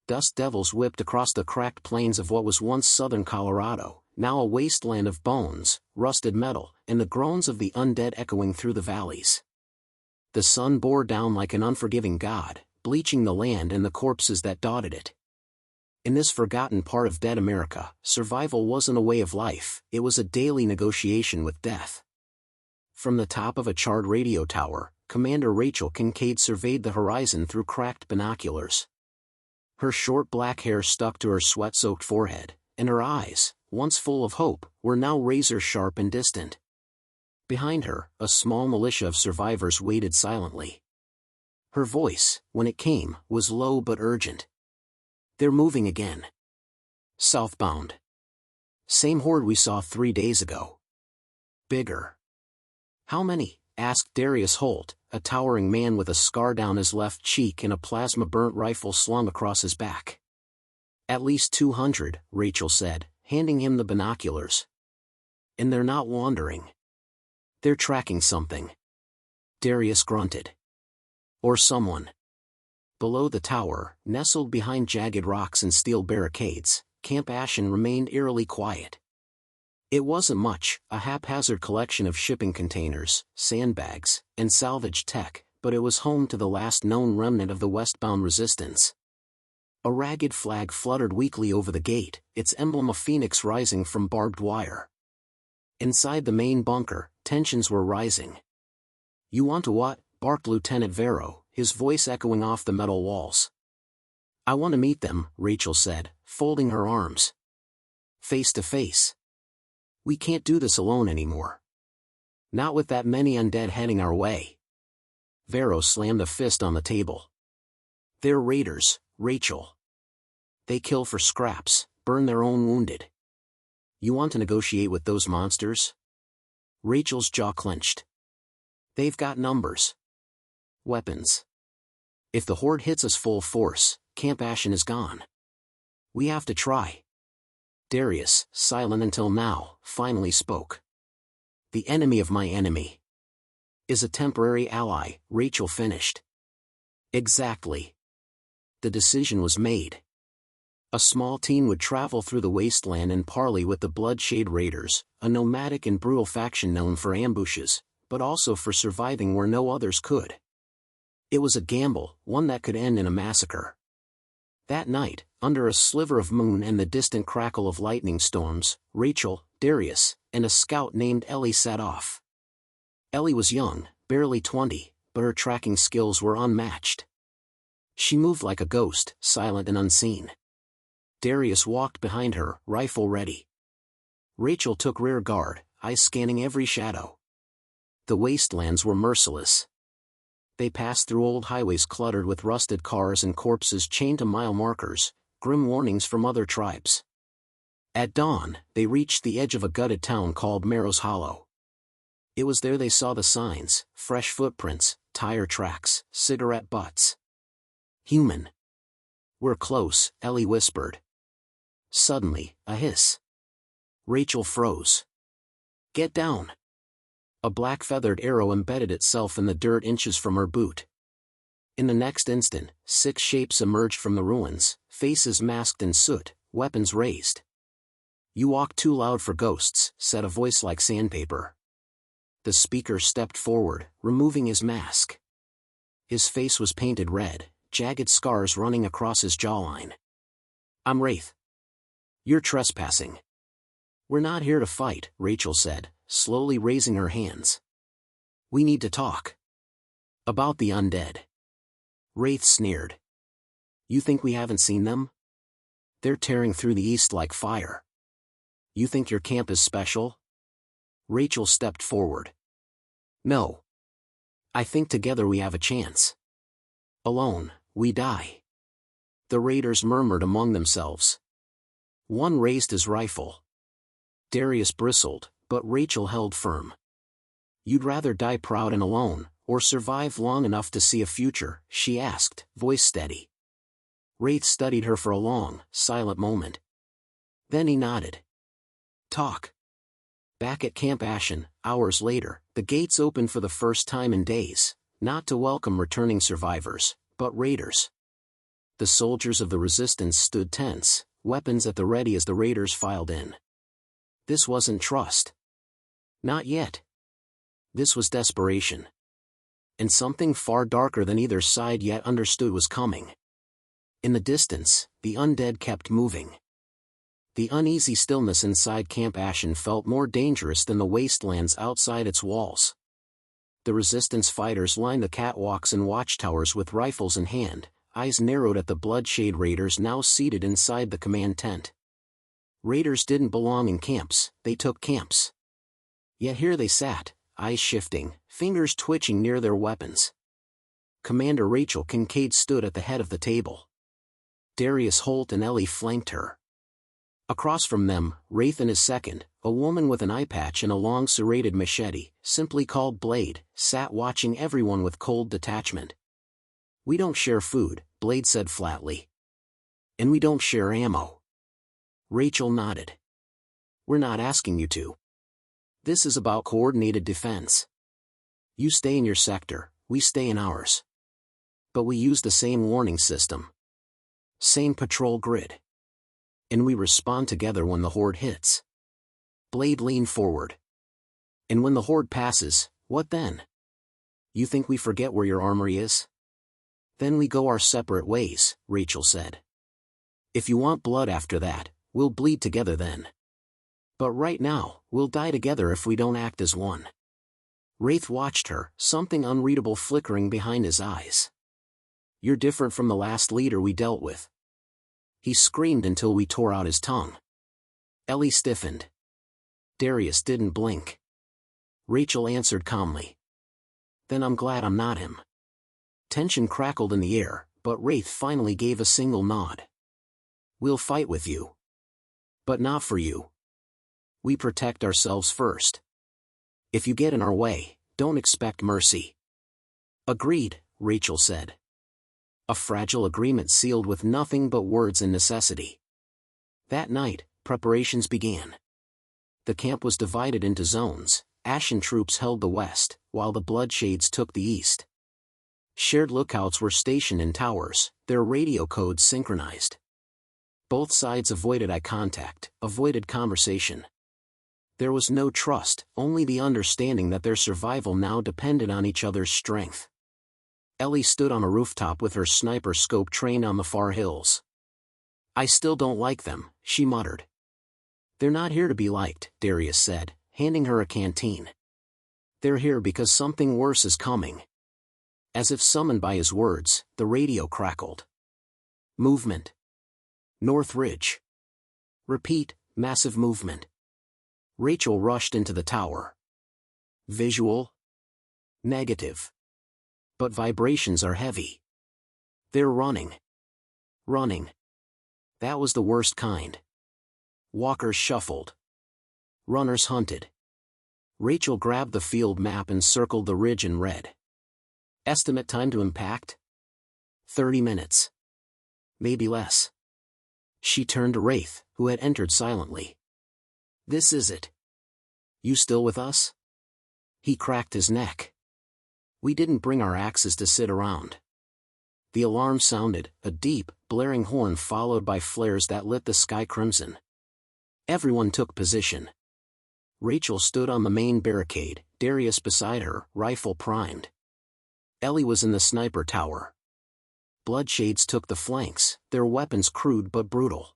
Dust devils whipped across the cracked plains of what was once southern Colorado, now a wasteland of bones, rusted metal, and the groans of the undead echoing through the valleys. The sun bore down like an unforgiving god, bleaching the land and the corpses that dotted it. In this forgotten part of dead America, survival wasn't a way of life, it was a daily negotiation with death. From the top of a charred radio tower, Commander Rachel Kincaid surveyed the horizon through cracked binoculars. Her short black hair stuck to her sweat-soaked forehead, and her eyes, once full of hope, were now razor-sharp and distant. Behind her, a small militia of survivors waited silently. Her voice, when it came, was low but urgent. "They're moving again. Southbound. Same horde we saw 3 days ago. Bigger." "How many?" asked Darius Holt, a towering man with a scar down his left cheek and a plasma-burnt rifle slung across his back. "At least 200, Rachel said, handing him the binoculars. "And they're not wandering. They're tracking something." Darius grunted. "Or someone." Below the tower, nestled behind jagged rocks and steel barricades, Camp Ashen remained eerily quiet. It wasn't much, a haphazard collection of shipping containers, sandbags, and salvage tech, but it was home to the last known remnant of the westbound resistance. A ragged flag fluttered weakly over the gate, its emblem a phoenix rising from barbed wire. Inside the main bunker, tensions were rising. "You want to what?" barked Lieutenant Vero, his voice echoing off the metal walls. "I want to meet them," Rachel said, folding her arms. "Face to face. We can't do this alone anymore. Not with that many undead heading our way." Vero slammed a fist on the table. "They're raiders, Rachel. They kill for scraps, burn their own wounded. You want to negotiate with those monsters?" Rachel's jaw clenched. "They've got numbers. Weapons. If the horde hits us full force, Camp Ashen is gone. We have to try." Darius, silent until now, finally spoke. "The enemy of my enemy is a temporary ally," Rachel finished. "Exactly." The decision was made. A small team would travel through the wasteland and parley with the Bloodshade Raiders, a nomadic and brutal faction known for ambushes, but also for surviving where no others could. It was a gamble, one that could end in a massacre. That night, under a sliver of moon and the distant crackle of lightning storms, Rachel, Darius, and a scout named Ellie set off. Ellie was young, barely 20, but her tracking skills were unmatched. She moved like a ghost, silent and unseen. Darius walked behind her, rifle ready. Rachel took rear guard, eyes scanning every shadow. The wastelands were merciless. They passed through old highways cluttered with rusted cars and corpses chained to mile markers, grim warnings from other tribes. At dawn, they reached the edge of a gutted town called Marrow's Hollow. It was there they saw the signs, fresh footprints, tire tracks, cigarette butts. "Human." "We're close," Ellie whispered. Suddenly, a hiss. Rachel froze. "Get down." A black feathered arrow embedded itself in the dirt inches from her boot. In the next instant, 6 shapes emerged from the ruins, faces masked in soot, weapons raised. "You walk too loud for ghosts," said a voice like sandpaper. The speaker stepped forward, removing his mask. His face was painted red, jagged scars running across his jawline. "I'm Wraith. You're trespassing." "We're not here to fight," Rachel said, slowly raising her hands. "We need to talk. About the undead." Wraith sneered. "You think we haven't seen them? They're tearing through the east like fire. You think your camp is special?" Rachel stepped forward. "No. I think together we have a chance. Alone, we die." The raiders murmured among themselves. One raised his rifle. Darius bristled, but Rachel held firm. "You'd rather die proud and alone, or survive long enough to see a future?" she asked, voice steady. Wraith studied her for a long, silent moment. Then he nodded. "Talk." Back at Camp Ashen, hours later, the gates opened for the first time in days, not to welcome returning survivors, but raiders. The soldiers of the resistance stood tense, weapons at the ready as the raiders filed in. This wasn't trust. Not yet. This was desperation. And something far darker than either side yet understood was coming. In the distance, the undead kept moving. The uneasy stillness inside Camp Ashen felt more dangerous than the wastelands outside its walls. The resistance fighters lined the catwalks and watchtowers with rifles in hand, eyes narrowed at the bloodshade raiders now seated inside the command tent. Raiders didn't belong in camps, they took camps. Yet here they sat, eyes shifting, fingers twitching near their weapons. Commander Rachel Kincaid stood at the head of the table. Darius Holt and Ellie flanked her. Across from them, Wraith and his second, a woman with an eye patch and a long serrated machete, simply called Blade, sat watching everyone with cold detachment. "We don't share food," Blade said flatly. "And we don't share ammo." Rachel nodded. "We're not asking you to. This is about coordinated defense. You stay in your sector, we stay in ours. But we use the same warning system. Same patrol grid. And we respond together when the horde hits." Blade leaned forward. "And when the horde passes, what then? You think we forget where your armory is?" "Then we go our separate ways," Rachel said. "If you want blood after that, we'll bleed together then. But right now, we'll die together if we don't act as one." Wraith watched her, something unreadable flickering behind his eyes. "You're different from the last leader we dealt with." He screamed until we tore out his tongue. Ellie stiffened. Darius didn't blink. Rachel answered calmly. "Then I'm glad I'm not him." Tension crackled in the air, but Wraith finally gave a single nod. "We'll fight with you. But not for you. We protect ourselves first. If you get in our way, don't expect mercy." "Agreed," Rachel said. A fragile agreement sealed with nothing but words and necessity. That night, preparations began. The camp was divided into zones. Ashen troops held the west, while the Bloodshades took the east. Shared lookouts were stationed in towers, their radio codes synchronized. Both sides avoided eye contact, avoided conversation. There was no trust, only the understanding that their survival now depended on each other's strength. Ellie stood on a rooftop with her sniper scope trained on the far hills. "I still don't like them," she muttered. "They're not here to be liked," Darius said, handing her a canteen. "They're here because something worse is coming." As if summoned by his words, the radio crackled. "Movement. North Ridge. Repeat, massive movement." Rachel rushed into the tower. "Visual? Negative. But vibrations are heavy. They're running. Running." That was the worst kind. Walkers shuffled. Runners hunted. Rachel grabbed the field map and circled the ridge in red. "Estimate time to impact? 30 minutes. Maybe less." She turned to Wraith, who had entered silently. "This is it. You still with us?" He cracked his neck. "We didn't bring our axes to sit around." The alarm sounded, a deep, blaring horn followed by flares that lit the sky crimson. Everyone took position. Rachel stood on the main barricade, Darius beside her, rifle primed. Ellie was in the sniper tower. Bloodshades took the flanks, their weapons crude but brutal.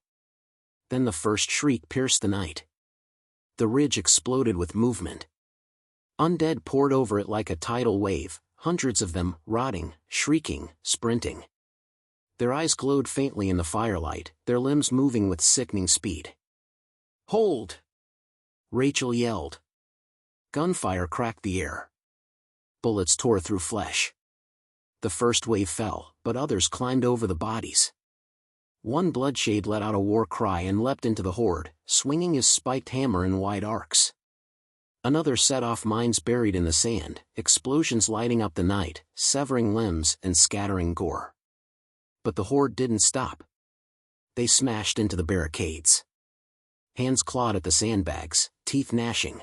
Then the first shriek pierced the night. The ridge exploded with movement. Undead poured over it like a tidal wave, hundreds of them, rotting, shrieking, sprinting. Their eyes glowed faintly in the firelight, their limbs moving with sickening speed. "Hold!" Rachel yelled. Gunfire cracked the air. Bullets tore through flesh. The first wave fell, but others climbed over the bodies. One Bloodshade let out a war cry and leapt into the horde, swinging his spiked hammer in wide arcs. Another set off mines buried in the sand, explosions lighting up the night, severing limbs and scattering gore. But the horde didn't stop. They smashed into the barricades. Hands clawed at the sandbags, teeth gnashing.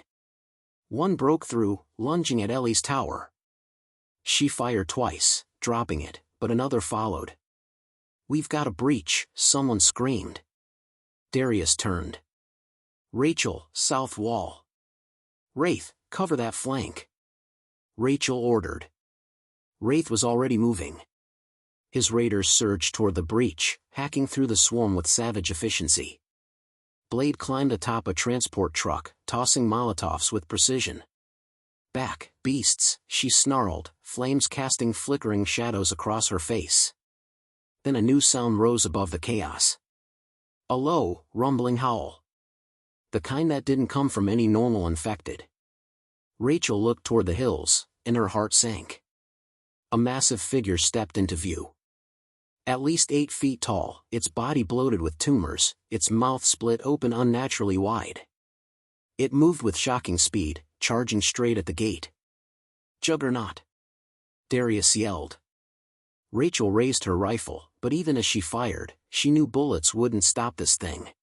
One broke through, lunging at Ellie's tower. She fired twice, dropping it, but another followed. "We've got a breach," someone screamed. Darius turned. "Rachel, south wall. Wraith, cover that flank." Rachel ordered. Wraith was already moving. His raiders surged toward the breach, hacking through the swarm with savage efficiency. Blade climbed atop a transport truck, tossing Molotovs with precision. "Back, beasts," she snarled, flames casting flickering shadows across her face. Then a new sound rose above the chaos. A low, rumbling howl. The kind that didn't come from any normal infected. Rachel looked toward the hills, and her heart sank. A massive figure stepped into view. At least 8 feet tall, its body bloated with tumors, its mouth split open unnaturally wide. It moved with shocking speed, charging straight at the gate. "Juggernaut!" Darius yelled. Rachel raised her rifle, but even as she fired, she knew bullets wouldn't stop this thing.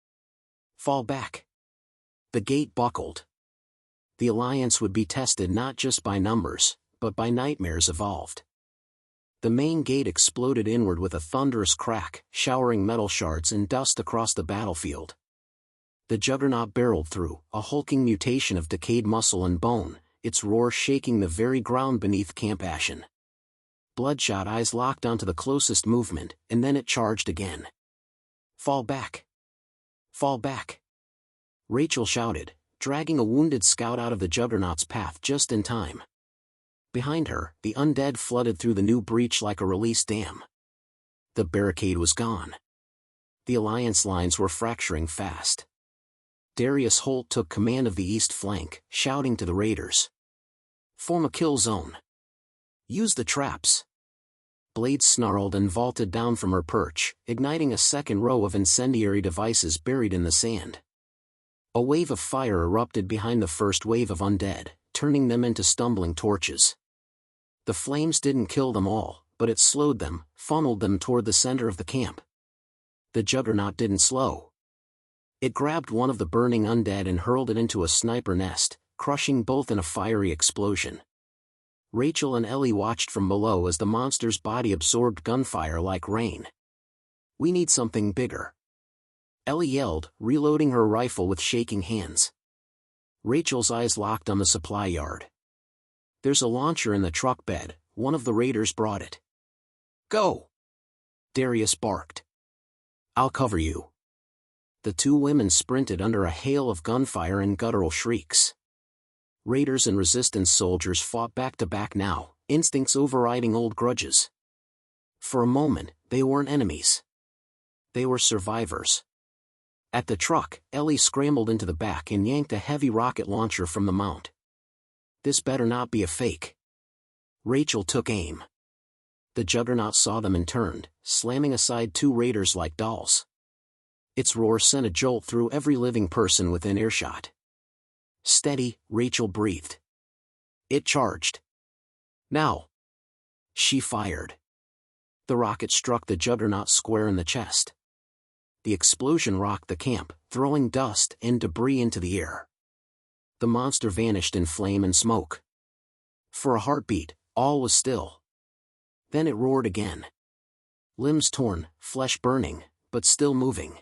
"Fall back." The gate buckled. The Alliance would be tested not just by numbers, but by nightmares evolved. The main gate exploded inward with a thunderous crack, showering metal shards and dust across the battlefield. The Juggernaut barreled through, a hulking mutation of decayed muscle and bone, its roar shaking the very ground beneath Camp Ashen. Bloodshot eyes locked onto the closest movement, and then it charged again. "Fall back! Fall back!" Rachel shouted, dragging a wounded scout out of the Juggernaut's path just in time. Behind her, the Undead flooded through the new breach like a released dam. The barricade was gone. The Alliance lines were fracturing fast. Darius Holt took command of the east flank, shouting to the raiders. "Form a kill zone. Use the traps." Blade snarled and vaulted down from her perch, igniting a second row of incendiary devices buried in the sand. A wave of fire erupted behind the first wave of Undead, turning them into stumbling torches. The flames didn't kill them all, but it slowed them, funneled them toward the center of the camp. The Juggernaut didn't slow. It grabbed one of the burning Undead and hurled it into a sniper nest, crushing both in a fiery explosion. Rachel and Ellie watched from below as the monster's body absorbed gunfire like rain. "We need something bigger." Ellie yelled, reloading her rifle with shaking hands. Rachel's eyes locked on the supply yard. "There's a launcher in the truck bed, one of the raiders brought it." "Go!" Darius barked. "I'll cover you." The two women sprinted under a hail of gunfire and guttural shrieks. Raiders and resistance soldiers fought back to back now, instincts overriding old grudges. For a moment, they weren't enemies. They were survivors. At the truck, Ellie scrambled into the back and yanked a heavy rocket launcher from the mount. "This better not be a fake." Rachel took aim. The Juggernaut saw them and turned, slamming aside 2 raiders like dolls. Its roar sent a jolt through every living person within earshot. "Steady," Rachel breathed. It charged. "Now!" She fired. The rocket struck the Juggernaut square in the chest. The explosion rocked the camp, throwing dust and debris into the air. The monster vanished in flame and smoke. For a heartbeat, all was still. Then it roared again. Limbs torn, flesh burning, but still moving.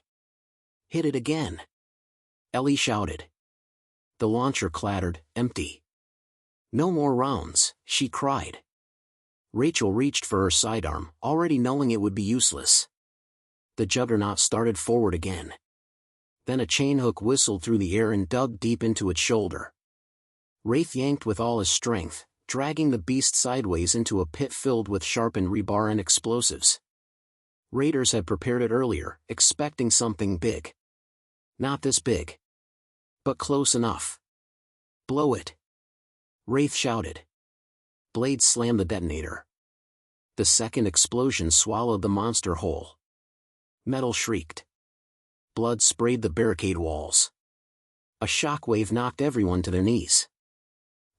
"Hit it again!" Ellie shouted. The launcher clattered, empty. "No more rounds," she cried. Rachel reached for her sidearm, already knowing it would be useless. The Juggernaut started forward again. Then a chain hook whistled through the air and dug deep into its shoulder. Wraith yanked with all his strength, dragging the beast sideways into a pit filled with sharpened rebar and explosives. Raiders had prepared it earlier, expecting something big. Not this big. But close enough. "Blow it!" Wraith shouted. Blade slammed the detonator. The second explosion swallowed the monster whole. Metal shrieked. Blood sprayed the barricade walls. A shockwave knocked everyone to their knees.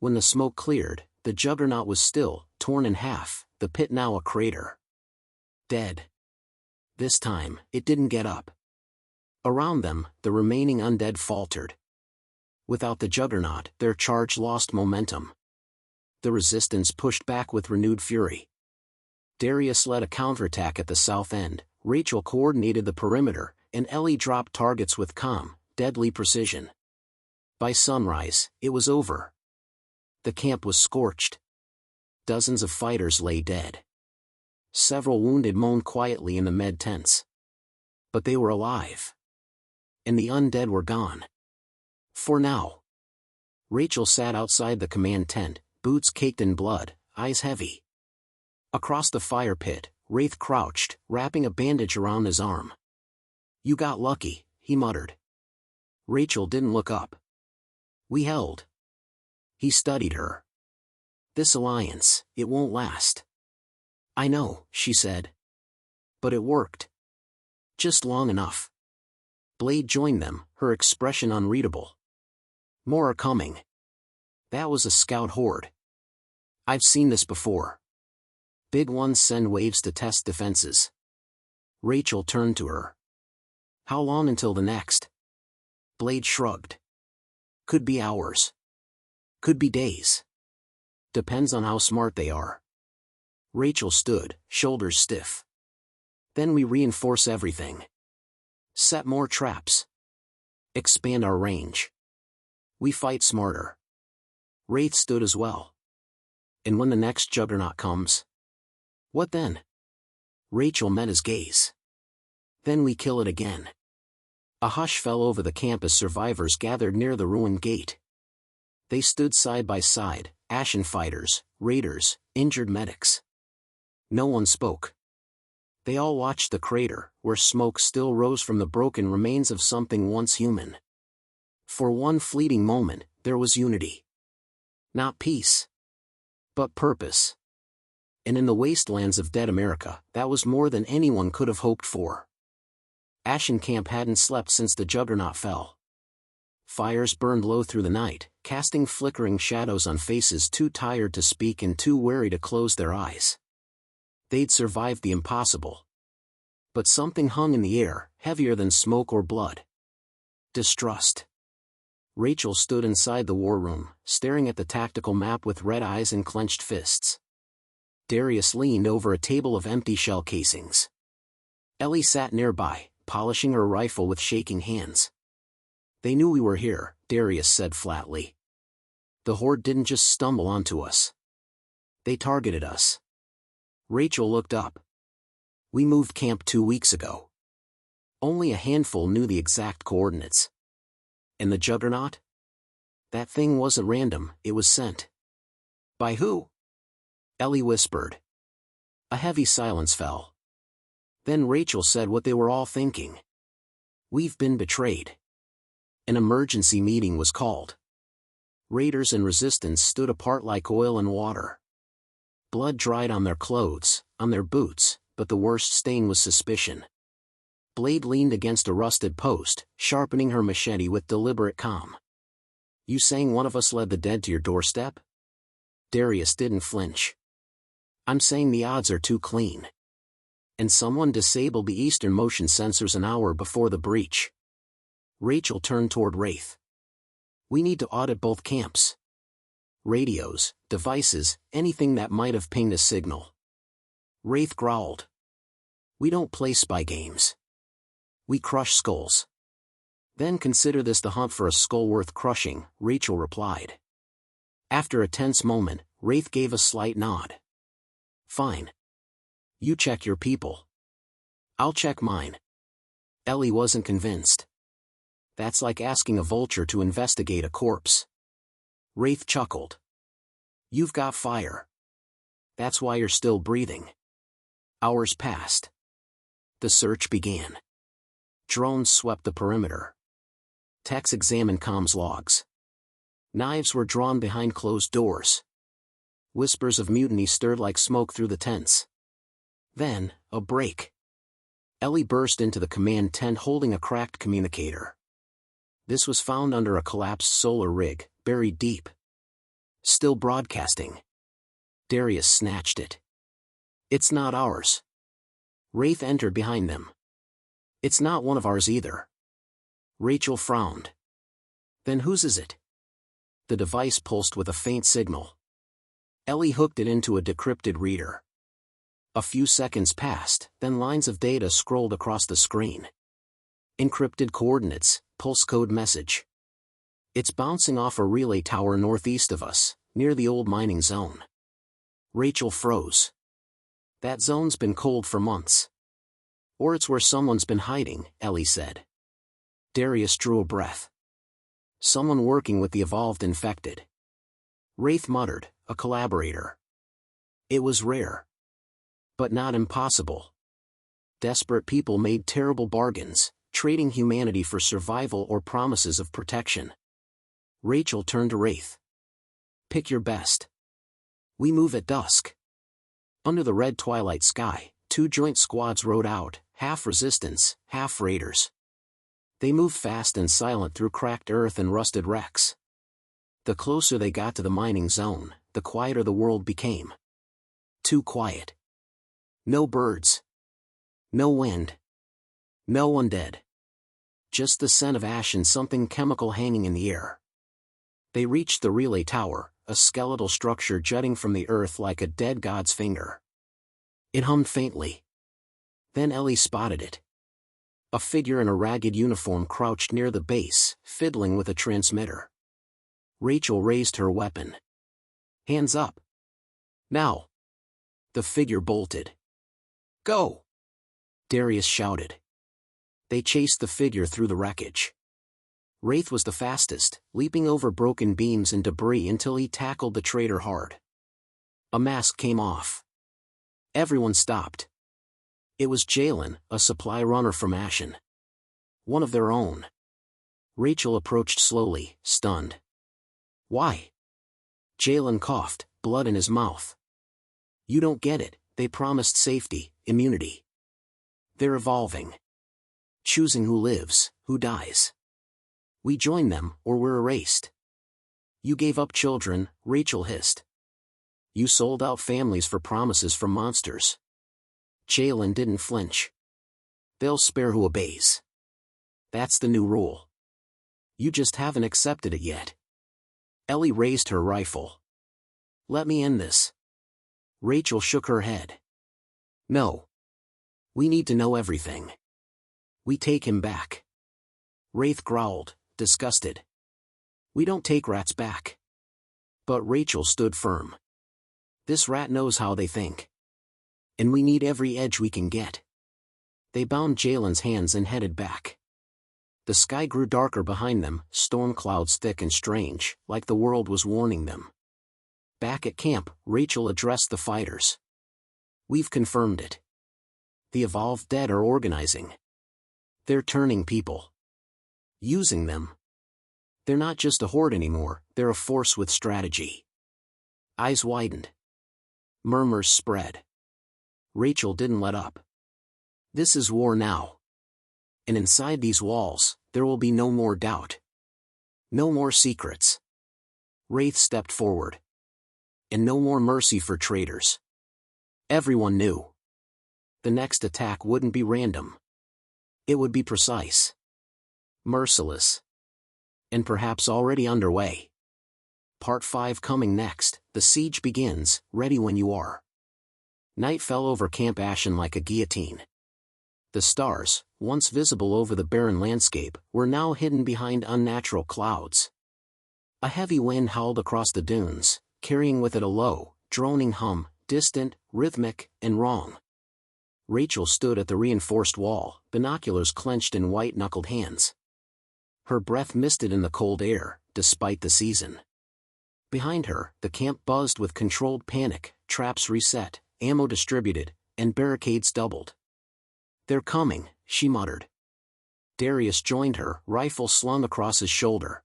When the smoke cleared, the Juggernaut was still, torn in half, the pit now a crater. Dead. This time, it didn't get up. Around them, the remaining Undead faltered. Without the Juggernaut, their charge lost momentum. The resistance pushed back with renewed fury. Darius led a counterattack at the south end, Rachel coordinated the perimeter, and Ellie dropped targets with calm, deadly precision. By sunrise, it was over. The camp was scorched. Dozens of fighters lay dead. Several wounded moaned quietly in the med tents. But they were alive. And the undead were gone. For now. Rachel sat outside the command tent, boots caked in blood, eyes heavy. Across the fire pit, Wraith crouched, wrapping a bandage around his arm. "You got lucky," he muttered. Rachel didn't look up. "We held." He studied her. "This alliance, it won't last." "I know," she said. "But it worked. Just long enough." Blade joined them, her expression unreadable. "More are coming." "That was a scout horde. I've seen this before. Big ones send waves to test defenses." Rachel turned to her. "How long until the next?" Blade shrugged. "Could be hours. Could be days. Depends on how smart they are." Rachel stood, shoulders stiff. "Then we reinforce everything. Set more traps. Expand our range. We fight smarter." Wraith stood as well. "And when the next juggernaut comes? What then?" Rachel met his gaze. "Then we kill it again." A hush fell over the camp as survivors gathered near the ruined gate. They stood side by side, ashen fighters, raiders, injured medics. No one spoke. They all watched the crater, where smoke still rose from the broken remains of something once human. For one fleeting moment, there was unity. Not peace, but purpose. And in the Wastelands of Dead America, that was more than anyone could have hoped for. Ashen Camp hadn't slept since the juggernaut fell. Fires burned low through the night, casting flickering shadows on faces too tired to speak and too weary to close their eyes. They'd survived the impossible. But something hung in the air, heavier than smoke or blood. Distrust. Rachel stood inside the war room, staring at the tactical map with red eyes and clenched fists. Darius leaned over a table of empty shell casings. Ellie sat nearby, polishing her rifle with shaking hands. "They knew we were here," Darius said flatly. "The horde didn't just stumble onto us. They targeted us." Rachel looked up. "We moved camp 2 weeks ago. Only a handful knew the exact coordinates. And the juggernaut? That thing wasn't random, it was sent." "By who?" Ellie whispered. A heavy silence fell. Then Rachel said what they were all thinking. "We've been betrayed." An emergency meeting was called. Raiders and resistance stood apart like oil and water. Blood dried on their clothes, on their boots, but the worst stain was suspicion. Blade leaned against a rusted post, sharpening her machete with deliberate calm. "You saying one of us led the dead to your doorstep?" Darius didn't flinch. "I'm saying the odds are too clean. And someone disabled the Eastern motion sensors an hour before the breach." Rachel turned toward Wraith. "We need to audit both camps. Radios, devices, anything that might have pinged a signal." Wraith growled. "We don't play spy games. We crush skulls." "Then consider this the hunt for a skull worth crushing," Rachel replied. After a tense moment, Wraith gave a slight nod. "Fine. You check your people. I'll check mine." Ellie wasn't convinced. "That's like asking a vulture to investigate a corpse." Wraith chuckled. "You've got fire. That's why you're still breathing." Hours passed. The search began. Drones swept the perimeter. Techs examined comms logs. Knives were drawn behind closed doors. Whispers of mutiny stirred like smoke through the tents. Then, a break. Ellie burst into the command tent holding a cracked communicator. This was found under a collapsed solar rig, buried deep. "Still broadcasting." Darius snatched it. "It's not ours." Wraith entered behind them. "It's not one of ours either." Rachel frowned. "Then whose is it?" The device pulsed with a faint signal. Ellie hooked it into a decrypted reader. A few seconds passed, then lines of data scrolled across the screen. Encrypted coordinates, pulse code message. It's bouncing off a relay tower northeast of us, near the old mining zone. Rachel froze. That zone's been cold for months. Or it's where someone's been hiding, Ellie said. Darius drew a breath. Someone working with the evolved infected. Wraith muttered, a collaborator. It was rare. But not impossible. Desperate people made terrible bargains, trading humanity for survival or promises of protection. Rachel turned to Wraith. Pick your best. We move at dusk. Under the red twilight sky, two joint squads rode out, half resistance, half raiders. They moved fast and silent through cracked earth and rusted wrecks. The closer they got to the mining zone, the quieter the world became. Too quiet. No birds. No wind. No undead. Just the scent of ash and something chemical hanging in the air. They reached the relay tower, a skeletal structure jutting from the earth like a dead god's finger. It hummed faintly. Then Ellie spotted it. A figure in a ragged uniform crouched near the base, fiddling with a transmitter. Rachel raised her weapon. Hands up. Now. The figure bolted. Go! Darius shouted. They chased the figure through the wreckage. Wraith was the fastest, leaping over broken beams and debris until he tackled the traitor hard. A mask came off. Everyone stopped. It was Jalen, a supply runner from Ashen. One of their own. Rachel approached slowly, stunned. Why? Jalen coughed, blood in his mouth. You don't get it, they promised safety, immunity. They're evolving. Choosing who lives, who dies. We join them, or we're erased. You gave up children, Rachel hissed. You sold out families for promises from monsters. Jalen didn't flinch. They'll spare who obeys. That's the new rule. You just haven't accepted it yet. Ellie raised her rifle. Let me end this. Rachel shook her head. No. We need to know everything. We take him back. Wraith growled, disgusted. We don't take rats back. But Rachel stood firm. This rat knows how they think. And we need every edge we can get. They bound Jalen's hands and headed back. The sky grew darker behind them, storm clouds thick and strange, like the world was warning them. Back at camp, Rachel addressed the fighters. We've confirmed it. The evolved dead are organizing. They're turning people. Using them. They're not just a horde anymore, they're a force with strategy. Eyes widened. Murmurs spread. Rachel didn't let up. This is war now. And inside these walls, there will be no more doubt. No more secrets. Wraith stepped forward. And no more mercy for traitors. Everyone knew. The next attack wouldn't be random. It would be precise. Merciless. And perhaps already underway. Part 5 coming next, the siege begins, ready when you are. Night fell over Camp Ashen like a guillotine. The stars, once visible over the barren landscape, were now hidden behind unnatural clouds. A heavy wind howled across the dunes, carrying with it a low, droning hum, distant, rhythmic, and wrong. Rachel stood at the reinforced wall, binoculars clenched in white-knuckled hands. Her breath misted in the cold air, despite the season. Behind her, the camp buzzed with controlled panic, traps reset, ammo distributed, and barricades doubled. They're coming, she muttered. Darius joined her, rifle slung across his shoulder.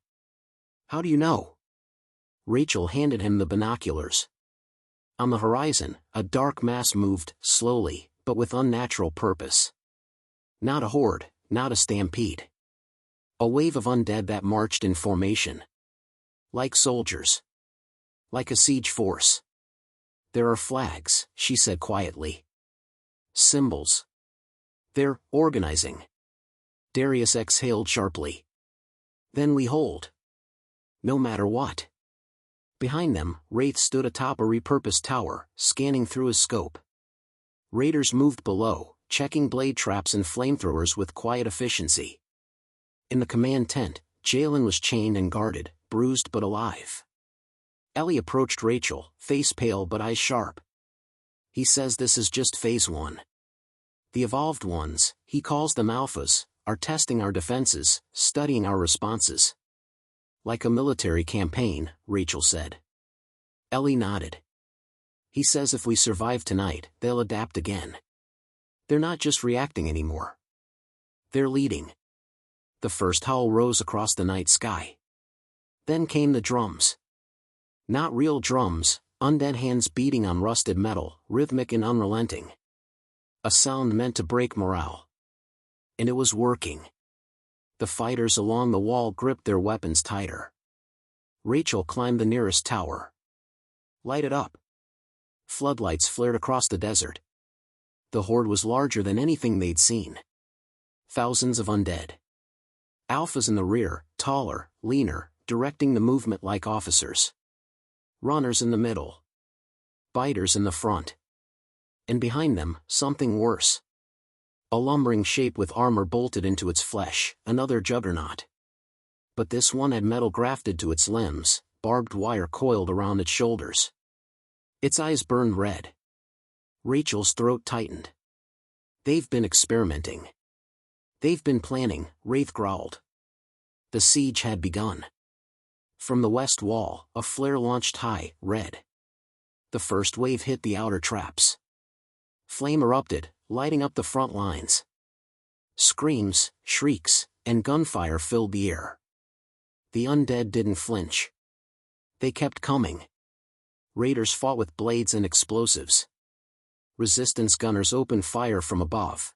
How do you know? Rachel handed him the binoculars. On the horizon, a dark mass moved, slowly, but with unnatural purpose. Not a horde, not a stampede. A wave of undead that marched in formation. Like soldiers. Like a siege force. There are flags, she said quietly. Symbols. They're organizing. Darius exhaled sharply. Then we hold. No matter what. Behind them, Wraith stood atop a repurposed tower, scanning through his scope. Raiders moved below, checking blade traps and flamethrowers with quiet efficiency. In the command tent, Jalen was chained and guarded, bruised but alive. Ellie approached Rachel, face pale but eyes sharp. He says this is just phase 1. The evolved ones, he calls them alphas, are testing our defenses, studying our responses. Like a military campaign, Rachel said. Ellie nodded. He says if we survive tonight, they'll adapt again. They're not just reacting anymore. They're leading. The first howl rose across the night sky. Then came the drums. Not real drums, undead hands beating on rusted metal, rhythmic and unrelenting. A sound meant to break morale. And it was working. The fighters along the wall gripped their weapons tighter. Rachel climbed the nearest tower. Light it up. Floodlights flared across the desert. The horde was larger than anything they'd seen. Thousands of undead. Alphas in the rear, taller, leaner, directing the movement like officers. Runners in the middle. Biters in the front. And behind them, something worse. A lumbering shape with armor bolted into its flesh, another juggernaut. But this one had metal grafted to its limbs, barbed wire coiled around its shoulders. Its eyes burned red. Rachel's throat tightened. They've been experimenting. They've been planning, Wraith growled. The siege had begun. From the west wall, a flare launched high, red. The first wave hit the outer traps. Flame erupted, lighting up the front lines. Screams, shrieks, and gunfire filled the air. The undead didn't flinch. They kept coming. Raiders fought with blades and explosives. Resistance gunners opened fire from above.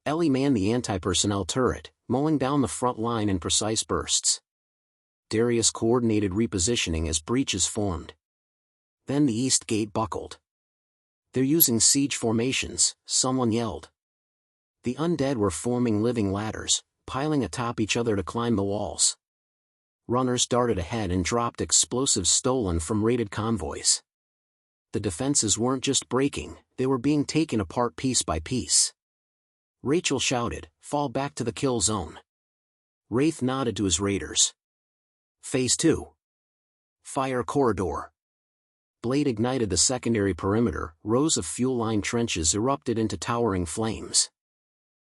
Ellie manned the anti-personnel turret, mowing down the front line in precise bursts. Darius coordinated repositioning as breaches formed. Then the east gate buckled. They're using siege formations, someone yelled. The undead were forming living ladders, piling atop each other to climb the walls. Runners darted ahead and dropped explosives stolen from raided convoys. The defenses weren't just breaking, they were being taken apart piece by piece. Rachel shouted, "Fall back to the kill zone." Wraith nodded to his raiders. Phase 2. Fire corridor. Blade ignited the secondary perimeter, rows of fuel-lined trenches erupted into towering flames.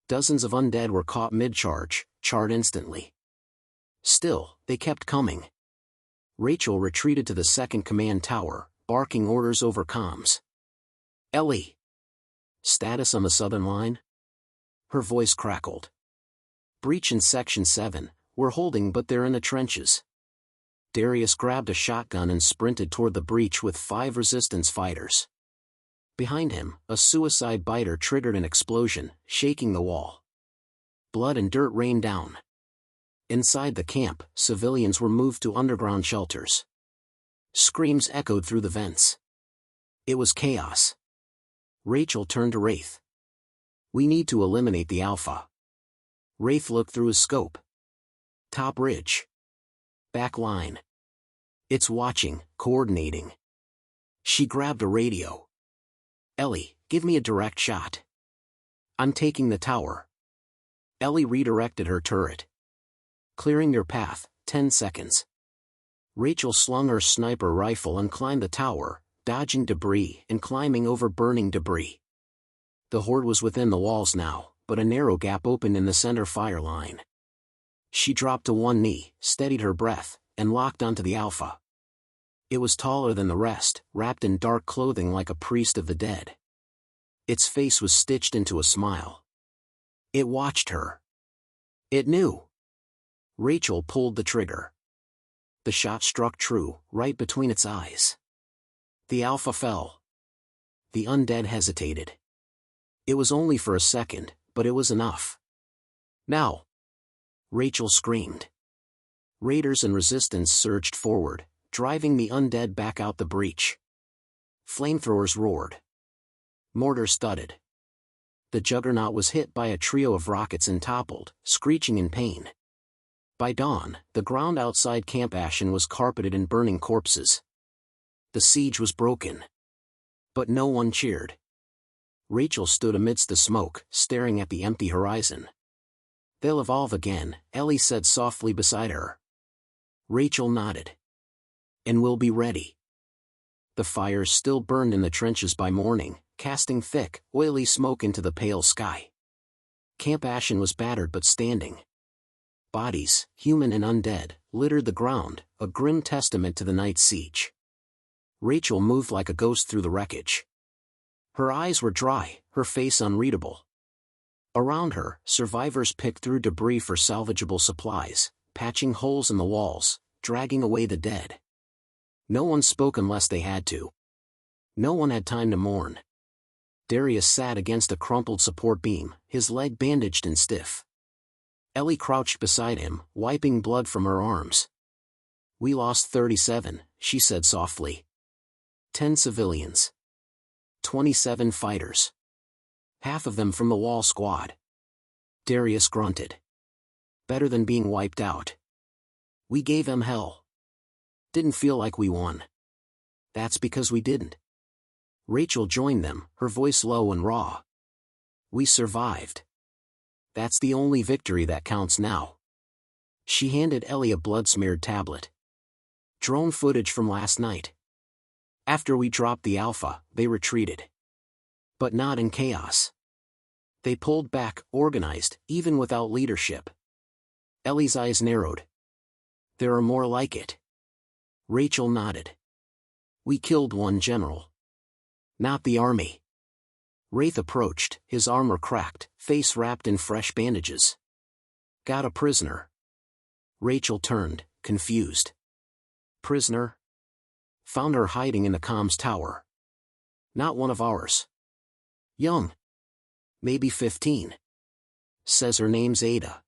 Dozens of undead were caught mid-charge, charred instantly. Still, they kept coming. Rachel retreated to the second command tower, barking orders over comms. Ellie. Status on the southern line? Her voice crackled. Breach in Section 7, we're holding but they're in the trenches. Darius grabbed a shotgun and sprinted toward the breach with 5 resistance fighters. Behind him, a suicide biter triggered an explosion, shaking the wall. Blood and dirt rained down. Inside the camp, civilians were moved to underground shelters. Screams echoed through the vents. It was chaos. Rachel turned to Wraith. We need to eliminate the Alpha. Wraith looked through his scope. Top ridge. Back line. It's watching, coordinating. She grabbed a radio. Ellie, give me a direct shot. I'm taking the tower. Ellie redirected her turret. Clearing your path, 10 seconds. Rachel slung her sniper rifle and climbed the tower, dodging debris and climbing over burning debris. The horde was within the walls now, but a narrow gap opened in the center fire line. She dropped to one knee, steadied her breath, and locked onto the Alpha. It was taller than the rest, wrapped in dark clothing like a priest of the dead. Its face was stitched into a smile. It watched her. It knew. Rachel pulled the trigger. The shot struck true, right between its eyes. The Alpha fell. The undead hesitated. It was only for a second, but it was enough. Now! Rachel screamed. Raiders and resistance surged forward, driving the undead back out the breach. Flamethrowers roared. Mortars thudded. The juggernaut was hit by a trio of rockets and toppled, screeching in pain. By dawn, the ground outside Camp Ashen was carpeted in burning corpses. The siege was broken. But no one cheered. Rachel stood amidst the smoke, staring at the empty horizon. "They'll evolve again," Ellie said softly beside her. Rachel nodded. "And we'll be ready." The fires still burned in the trenches by morning, casting thick, oily smoke into the pale sky. Camp Ashen was battered but standing. Bodies, human and undead, littered the ground, a grim testament to the night's siege. Rachel moved like a ghost through the wreckage. Her eyes were dry, her face unreadable. Around her, survivors picked through debris for salvageable supplies, patching holes in the walls, dragging away the dead. No one spoke unless they had to. No one had time to mourn. Darius sat against a crumpled support beam, his leg bandaged and stiff. Ellie crouched beside him, wiping blood from her arms. "We lost 37, she said softly. 10 civilians. 27 fighters. Half of them from the wall squad." Darius grunted. "Better than being wiped out. We gave them hell. Didn't feel like we won." "That's because we didn't." Rachel joined them, her voice low and raw. "We survived. That's the only victory that counts now." She handed Ellie a blood-smeared tablet. "Drone footage from last night. After we dropped the Alpha, they retreated. But not in chaos. They pulled back, organized, even without leadership." Ellie's eyes narrowed. "There are more like it." Rachel nodded. "We killed one general. Not the army." Wraith approached, his armor cracked, face wrapped in fresh bandages. "Got a prisoner." Rachel turned, confused. "Prisoner?" "Found her hiding in the comms tower. Not one of ours. Young. Maybe 15. Says her name's Ada.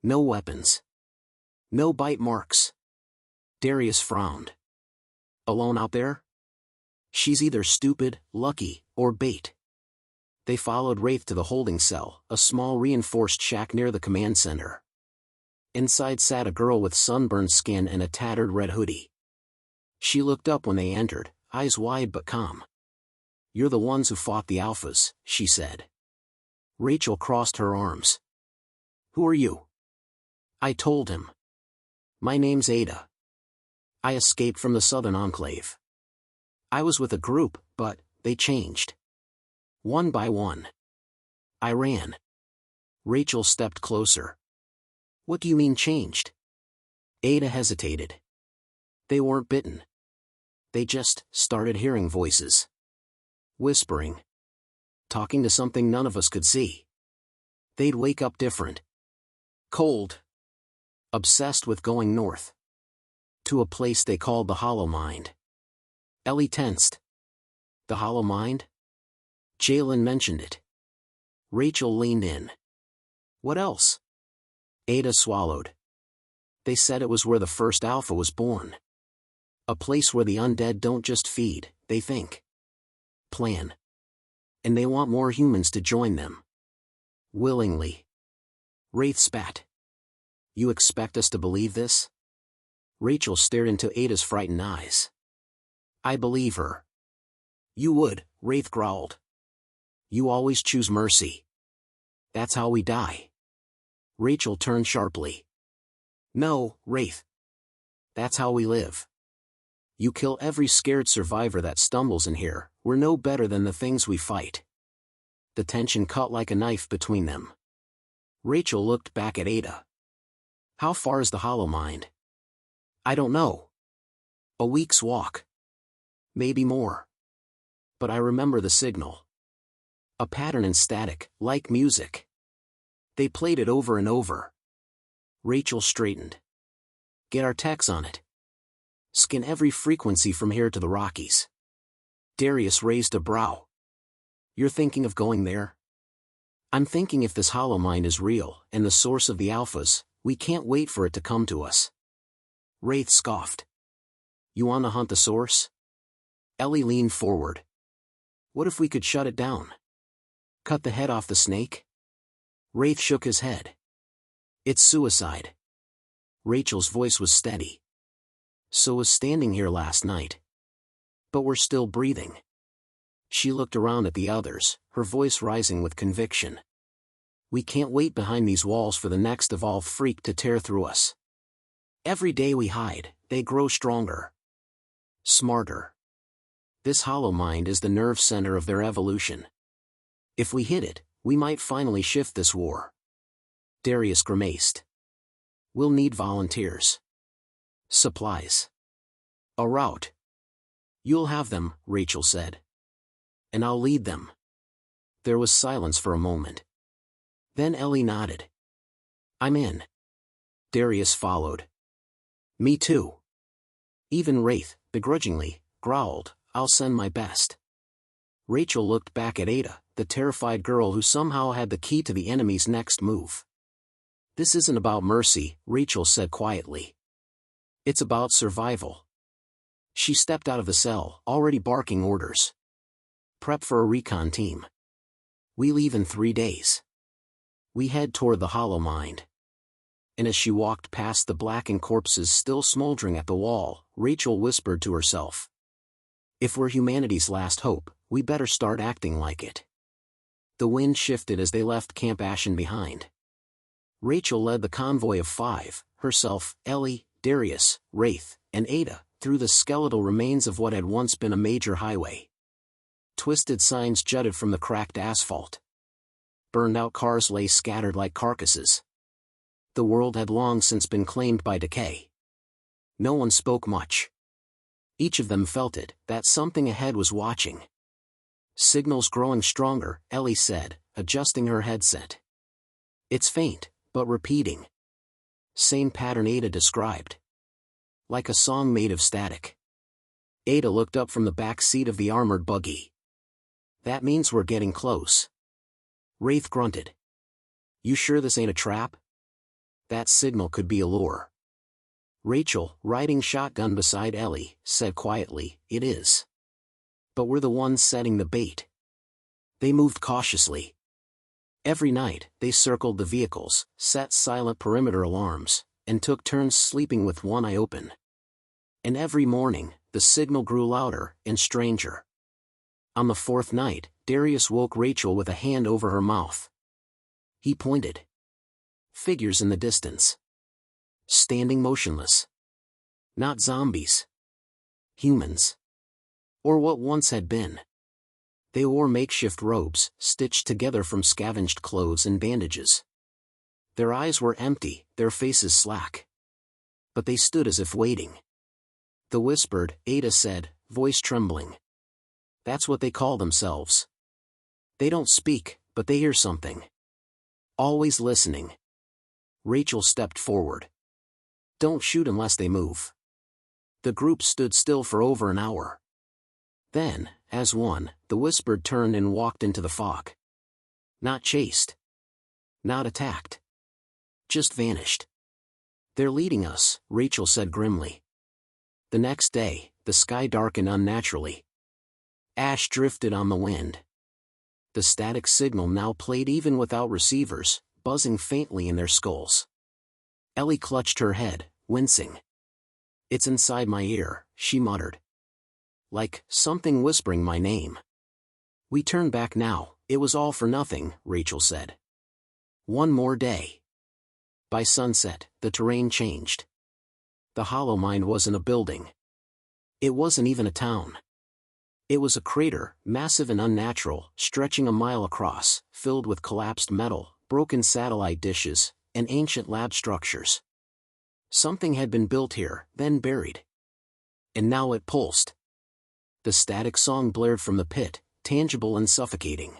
No weapons. No bite marks." Darius frowned. "Alone out there? She's either stupid, lucky, or bait." They followed Wraith to the holding cell, a small reinforced shack near the command center. Inside sat a girl with sunburned skin and a tattered red hoodie. She looked up when they entered, eyes wide but calm. "You're the ones who fought the Alphas," she said. Rachel crossed her arms. "Who are you?" I told him. "My name's Ada. I escaped from the Southern Enclave. I was with a group, but they changed. One by one. I ran." Rachel stepped closer. "What do you mean changed?" Ada hesitated. "They weren't bitten. They just started hearing voices. Whispering. Talking to something none of us could see. They'd wake up different. Cold. Obsessed with going north. To a place they called the Hollow Mind." Ellie tensed. "The Hollow Mind?" Jalen mentioned it. Rachel leaned in. "What else?" Ada swallowed. "They said it was where the first Alpha was born. A place where the undead don't just feed, they think. Plan. And they want more humans to join them. Willingly." Wraith spat. "You expect us to believe this?" Rachel stared into Ada's frightened eyes. "I believe her." "You would," Wraith growled. "You always choose mercy. That's how we die." Rachel turned sharply. "No, Wraith. That's how we live. You kill every scared survivor that stumbles in here, we're no better than the things we fight." The tension cut like a knife between them. Rachel looked back at Ada. "How far is the Hollow Mind?" "I don't know. A week's walk. Maybe more. But I remember the signal. A pattern in static, like music. They played it over and over." Rachel straightened. "Get our techs on it. Scan every frequency from here to the Rockies." Darius raised a brow. "You're thinking of going there?" "I'm thinking if this Hollow Mind is real, and the source of the Alphas, we can't wait for it to come to us." Wraith scoffed. "You want to hunt the source?" Ellie leaned forward. "What if we could shut it down? Cut the head off the snake?" Wraith shook his head. "It's suicide." Rachel's voice was steady. "So was standing here last night. But we're still breathing." She looked around at the others, her voice rising with conviction. We can't wait behind these walls for the next evolved freak to tear through us. Every day we hide, they grow stronger. Smarter. This hollow mind is the nerve center of their evolution. If we hit it, we might finally shift this war. Darius grimaced. We'll need volunteers. Supplies. A route. You'll have them, Rachel said. And I'll lead them. There was silence for a moment. Then Ellie nodded. I'm in. Darius followed. Me too. Even Wraith, begrudgingly, growled, I'll send my best. Rachel looked back at Ada, the terrified girl who somehow had the key to the enemy's next move. This isn't about mercy, Rachel said quietly. It's about survival. She stepped out of the cell, already barking orders. Prep for a recon team. We leave in 3 days. We head toward the hollow mind. And as she walked past the blackened corpses still smoldering at the wall, Rachel whispered to herself. If we're humanity's last hope, we better start acting like it. The wind shifted as they left Camp Ashen behind. Rachel led the convoy of 5, herself, Ellie, Darius, Wraith, and Ada, through the skeletal remains of what had once been a major highway. Twisted signs jutted from the cracked asphalt. Burned-out cars lay scattered like carcasses. The world had long since been claimed by decay. No one spoke much. Each of them felt it, that something ahead was watching. Signals growing stronger, Ellie said, adjusting her headset. It's faint, but repeating. Same pattern Ada described. Like a song made of static. Ada looked up from the back seat of the armored buggy. That means we're getting close. Wraith grunted. You sure this ain't a trap? That signal could be a lure. Rachel, riding shotgun beside Ellie, said quietly, it is. But we're the ones setting the bait. They moved cautiously. Every night, they circled the vehicles, set silent perimeter alarms, and took turns sleeping with one eye open. And every morning, the signal grew louder and stranger. On the 4th night, Darius woke Rachel with a hand over her mouth. He pointed. Figures in the distance. Standing motionless. Not zombies. Humans. Or what once had been. They wore makeshift robes, stitched together from scavenged clothes and bandages. Their eyes were empty, their faces slack. But they stood as if waiting. The whispered, Ada said, voice trembling. That's what they call themselves. They don't speak, but they hear something. Always listening. Rachel stepped forward. Don't shoot unless they move. The group stood still for over an hour. Then, as one, the whispered turned and walked into the fog. Not chased. Not attacked. Just vanished. They're leading us, Rachel said grimly. The next day, the sky darkened unnaturally. Ash drifted on the wind. The static signal now played even without receivers, buzzing faintly in their skulls. Ellie clutched her head, wincing. It's inside my ear, she muttered. Like something whispering my name. We turn back now, it was all for nothing, Rachel said. One more day. By sunset, the terrain changed. The hollow mind wasn't a building. It wasn't even a town. It was a crater, massive and unnatural, stretching a mile across, filled with collapsed metal, broken satellite dishes, and ancient lab structures. Something had been built here, then buried. And now it pulsed. The static song blared from the pit, tangible and suffocating.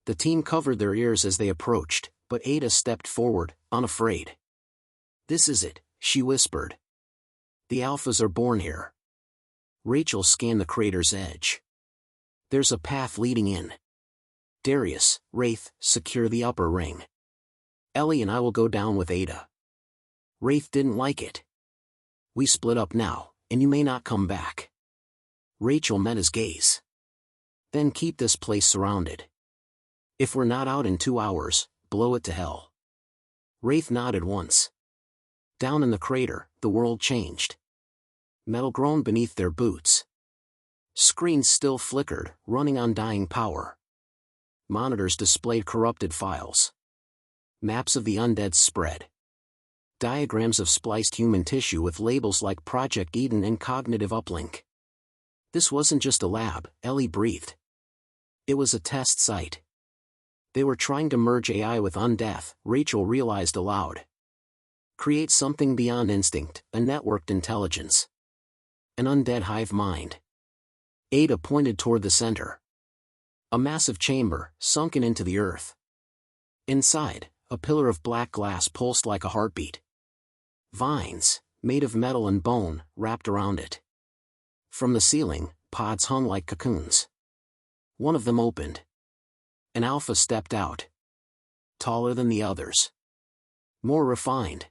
The team covered their ears as they approached, but Ada stepped forward, unafraid. This is it, she whispered. The alphas are born here. Rachel scanned the crater's edge. There's a path leading in. Darius, Wraith, secure the upper ring. Ellie and I will go down with Ada. Wraith didn't like it. We split up now, and you may not come back. Rachel met his gaze. Then keep this place surrounded. If we're not out in 2 hours, blow it to hell. Wraith nodded once. Down in the crater, the world changed. Metal groaned beneath their boots. Screens still flickered, running on dying power. Monitors displayed corrupted files. Maps of the undead spread. Diagrams of spliced human tissue with labels like Project Eden and Cognitive Uplink. This wasn't just a lab, Ellie breathed. It was a test site. They were trying to merge AI with undeath, Rachel realized aloud. Create something beyond instinct, a networked intelligence. An undead hive mind. Ada pointed toward the center. A massive chamber, sunken into the earth. Inside, a pillar of black glass pulsed like a heartbeat. Vines, made of metal and bone, wrapped around it. From the ceiling, pods hung like cocoons. One of them opened. An alpha stepped out. Taller than the others. More refined.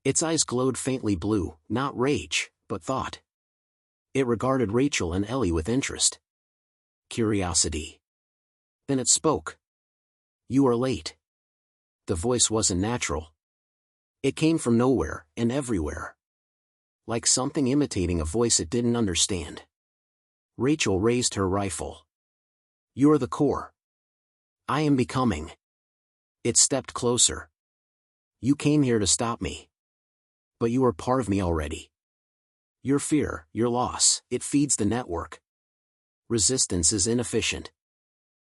Its eyes glowed faintly blue, not rage, but thought. It regarded Rachel and Ellie with interest. Curiosity. Then it spoke. "You are late." The voice wasn't natural. It came from nowhere, and everywhere. Like something imitating a voice it didn't understand. Rachel raised her rifle. "You're the core. I am becoming." It stepped closer. "You came here to stop me. But you are part of me already. Your fear, your loss, it feeds the network. Resistance is inefficient."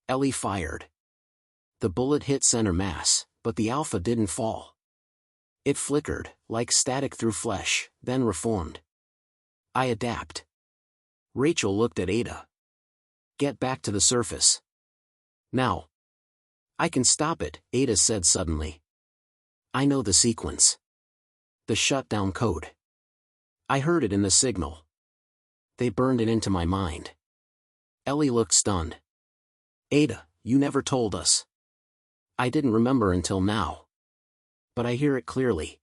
Ellie fired. The bullet hit center mass, but the alpha didn't fall. It flickered, like static through flesh, then reformed. "I adapt." Rachel looked at Ada. "Get back to the surface. Now." "I can stop it," Ada said suddenly. "I know the sequence. The shutdown code. I heard it in the signal. They burned it into my mind." Ellie looked stunned. "Ada, you never told us." "I didn't remember until now. But I hear it clearly."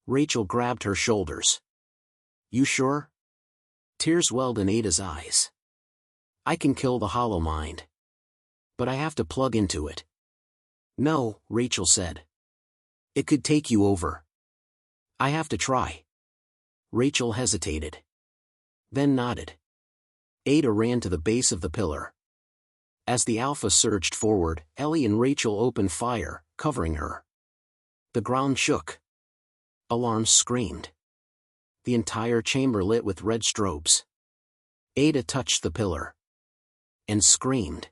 Rachel grabbed her shoulders. "You sure?" Tears welled in Ada's eyes. "I can kill the hollow mind. But I have to plug into it." "No," Rachel said. "It could take you over." "I have to try." Rachel hesitated. Then nodded. Ada ran to the base of the pillar. As the alpha surged forward, Ellie and Rachel opened fire, covering her. The ground shook. Alarms screamed. The entire chamber lit with red strobes. Ada touched the pillar. And screamed.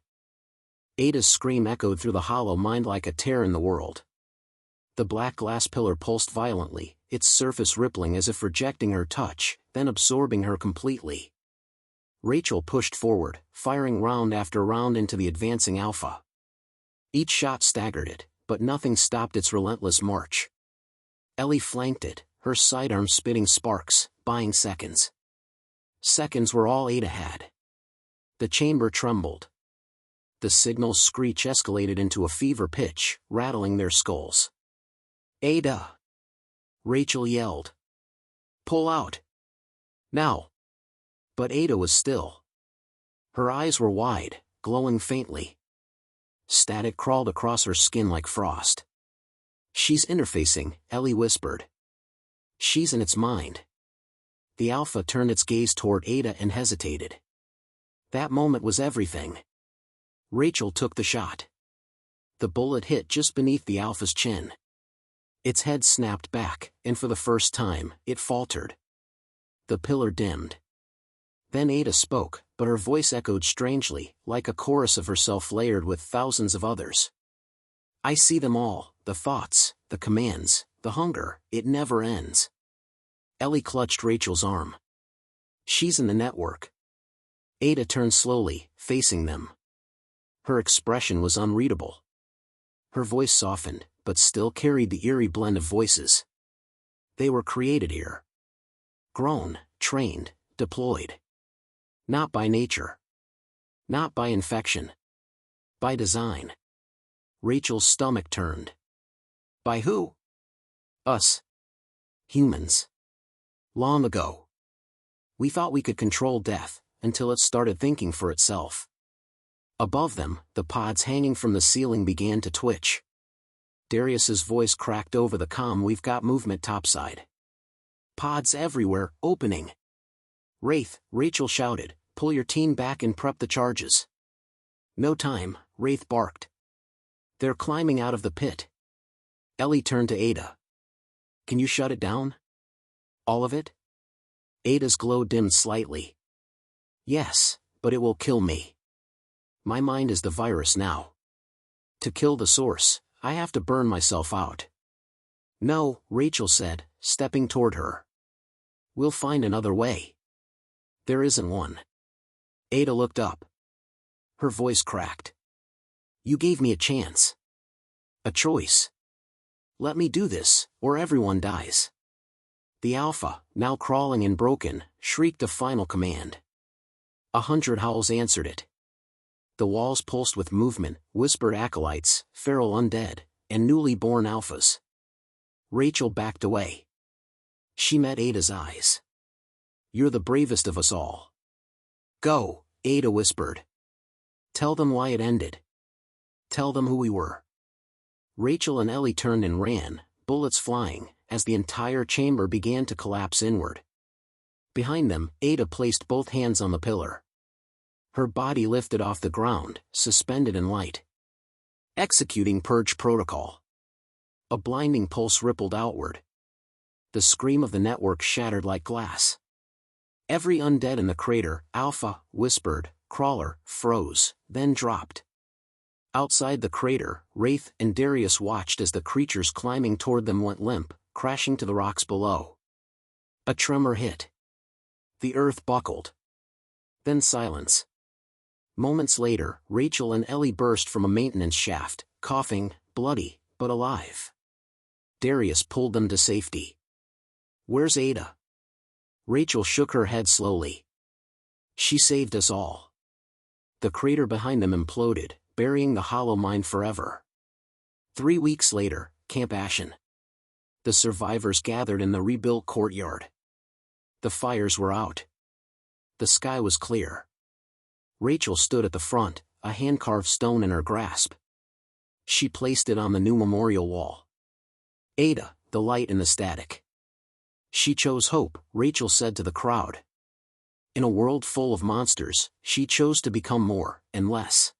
Ada's scream echoed through the hollow mind like a tear in the world. The black glass pillar pulsed violently, its surface rippling as if rejecting her touch, then absorbing her completely. Rachel pushed forward, firing round after round into the advancing alpha. Each shot staggered it, but nothing stopped its relentless march. Ellie flanked it, her sidearm spitting sparks, buying seconds. Seconds were all Ada had. The chamber trembled. The signal's screech escalated into a fever pitch, rattling their skulls. "Ada!" Rachel yelled. "Pull out! Now!" But Ada was still. Her eyes were wide, glowing faintly. Static crawled across her skin like frost. "She's interfacing," Ellie whispered. "She's in its mind." The alpha turned its gaze toward Ada and hesitated. That moment was everything. Rachel took the shot. The bullet hit just beneath the alpha's chin. Its head snapped back, and for the first time, it faltered. The pillar dimmed. Then Ada spoke, but her voice echoed strangely, like a chorus of herself layered with thousands of others. "I see them all, the thoughts, the commands, the hunger, it never ends." Ellie clutched Rachel's arm. "She's in the network." Ada turned slowly, facing them. Her expression was unreadable. Her voice softened, but still carried the eerie blend of voices. They were created here. Grown, trained, deployed. Not by nature. Not by infection. By design. Rachel's stomach turned. By who? Us. Humans. Long ago. We thought we could control death, until it started thinking for itself. Above them, the pods hanging from the ceiling began to twitch. Darius's voice cracked over the comm. "We've got movement topside. Pods everywhere, opening." "Wraith," Rachel shouted, pull your team back and prep the charges. No time, Wraith barked. They're climbing out of the pit. Ellie turned to Ada. Can you shut it down? All of it? Ada's glow dimmed slightly. Yes, but it will kill me. My mind is the virus now. To kill the source, I have to burn myself out. No, Rachel said, stepping toward her. We'll find another way. There isn't one. Ada looked up. Her voice cracked. You gave me a chance. A choice. Let me do this, or everyone dies. The Alpha, now crawling and broken, shrieked a final command. 100 howls answered it. The walls pulsed with movement, whispered acolytes, feral undead, and newly born alphas. Rachel backed away. She met Ada's eyes. You're the bravest of us all. Go, Ada whispered. Tell them why it ended. Tell them who we were. Rachel and Ellie turned and ran, bullets flying, as the entire chamber began to collapse inward. Behind them, Ada placed both hands on the pillar. Her body lifted off the ground, suspended in light. Executing Purge Protocol. A blinding pulse rippled outward. The scream of the network shattered like glass. Every undead in the crater, Alpha, whispered, Crawler, froze, then dropped. Outside the crater, Wraith and Darius watched as the creatures climbing toward them went limp, crashing to the rocks below. A tremor hit. The earth buckled. Then silence. Moments later, Rachel and Ellie burst from a maintenance shaft, coughing, bloody, but alive. Darius pulled them to safety. Where's Ada? Rachel shook her head slowly. She saved us all. The crater behind them imploded, burying the hollow mine forever. 3 weeks later, Camp Ashen. The survivors gathered in the rebuilt courtyard. The fires were out. The sky was clear. Rachel stood at the front, a hand-carved stone in her grasp. She placed it on the new memorial wall. Ada, the light in the static. She chose hope, Rachel said to the crowd. In a world full of monsters, she chose to become more, and less.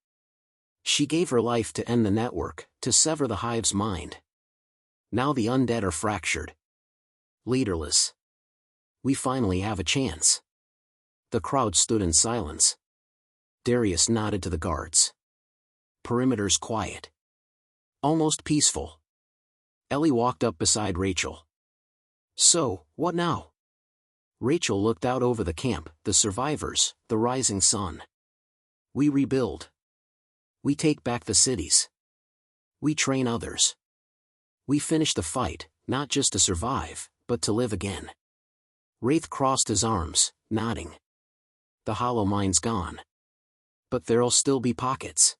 She gave her life to end the network, to sever the hive's mind. Now the undead are fractured. Leaderless. We finally have a chance. The crowd stood in silence. Darius nodded to the guards. Perimeter's quiet. Almost peaceful. Ellie walked up beside Rachel. So, what now? Rachel looked out over the camp, the survivors, the rising sun. We rebuild. We take back the cities. We train others. We finish the fight, not just to survive, but to live again. Wraith crossed his arms, nodding. The hollow mine's gone. But there'll still be pockets.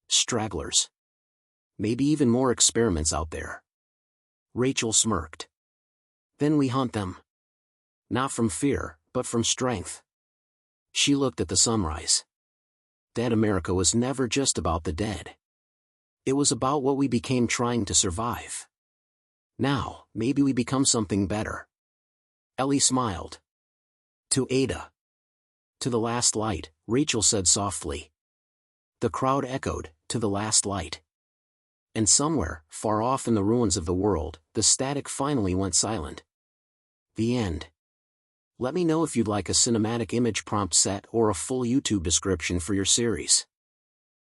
Stragglers. Maybe even more experiments out there. Rachel smirked. Then we hunt them. Not from fear, but from strength. She looked at the sunrise. Dead America was never just about the dead. It was about what we became trying to survive. Now, maybe we become something better. Ellie smiled. To Ada. To the last light, Rachel said softly. The crowd echoed, to the last light. And somewhere, far off in the ruins of the world, the static finally went silent. The end. Let me know if you'd like a cinematic image prompt set or a full YouTube description for your series.